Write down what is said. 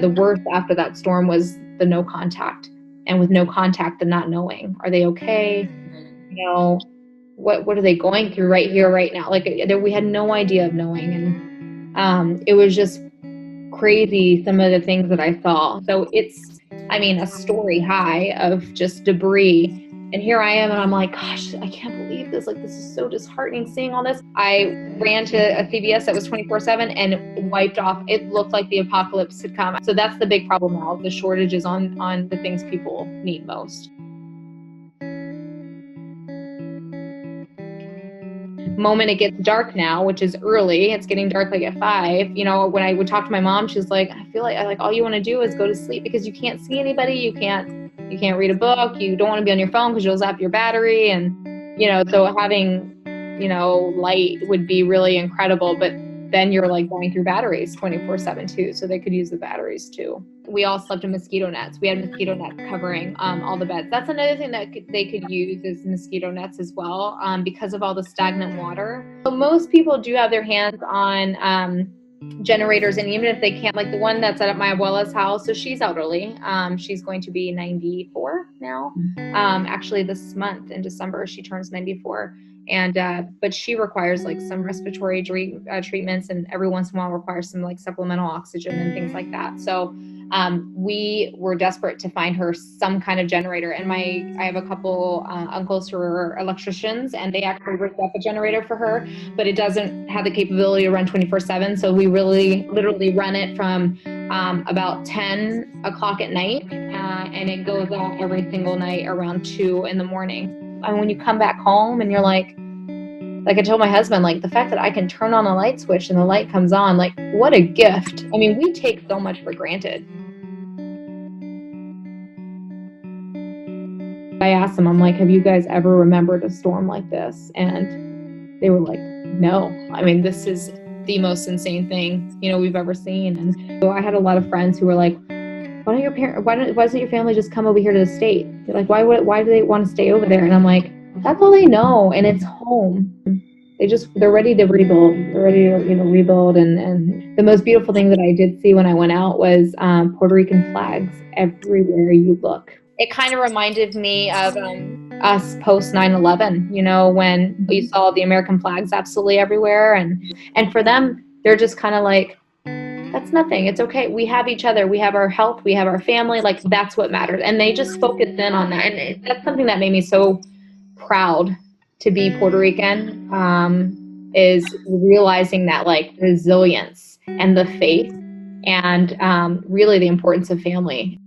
the worst after that storm was the no contact. And with no contact, the not knowing, are they okay? You know, what are they going through right here, right now? Like we had no idea of knowing. And it was just crazy, some of the things that I saw. So it's, I mean, a story high of just debris. And here I am, and I'm like, gosh, I can't believe this. Like, this is so disheartening seeing all this. I ran to a CVS that was 24/7 and wiped off. It looked like the apocalypse had come. So that's the big problem now, the shortages on the things people need most. Moment it gets dark now, which is early, it's getting dark like at 5, you know, when I would talk to my mom, she's like, I feel like all you want to do is go to sleep because you can't see anybody, you can't read a book, you don't want to be on your phone because you'll zap your battery. And you know, so having, you know, light would be really incredible, but then you're like going through batteries 24/7 too, so they could use the batteries too. We all slept in mosquito nets. We had mosquito nets covering all the beds. That's another thing that they could use is mosquito nets as well, because of all the stagnant water. So most people do have their hands on generators, and even if they can't, like the one that's at my abuela's house, so she's elderly. She's going to be 94 now. Actually this month in December, she turns 94. And but she requires like some respiratory treatments, and every once in a while requires some like supplemental oxygen and things like that. So we were desperate to find her some kind of generator. And I have a couple uncles who are electricians, and they actually rigged up a generator for her, but it doesn't have the capability to run 24/7. So we really literally run it from about 10 o'clock at night, and it goes out every single night around 2 in the morning. And when you come back home and you're like I told my husband, like the fact that I can turn on a light switch and the light comes on, like what a gift. I mean, we take so much for granted. I asked them, I'm like, have you guys ever remembered a storm like this? And they were like, no. I mean, this is the most insane thing, you know, we've ever seen. And so I had a lot of friends who were like, why doesn't your family just come over here to the state? They're like, why do they want to stay over there? And I'm like, that's all they know, and it's home. They're ready to rebuild. They're ready to, you know, rebuild. And the most beautiful thing that I did see when I went out was Puerto Rican flags everywhere you look. It kind of reminded me of us post 9/11, you know, when we saw the American flags absolutely everywhere. And for them, they're just kind of like, that's nothing. It's okay. We have each other. We have our health. We have our family. Like that's what matters. And they just focused in on that. And that's something that made me so proud to be Puerto Rican, is realizing that like resilience and the faith and really the importance of family.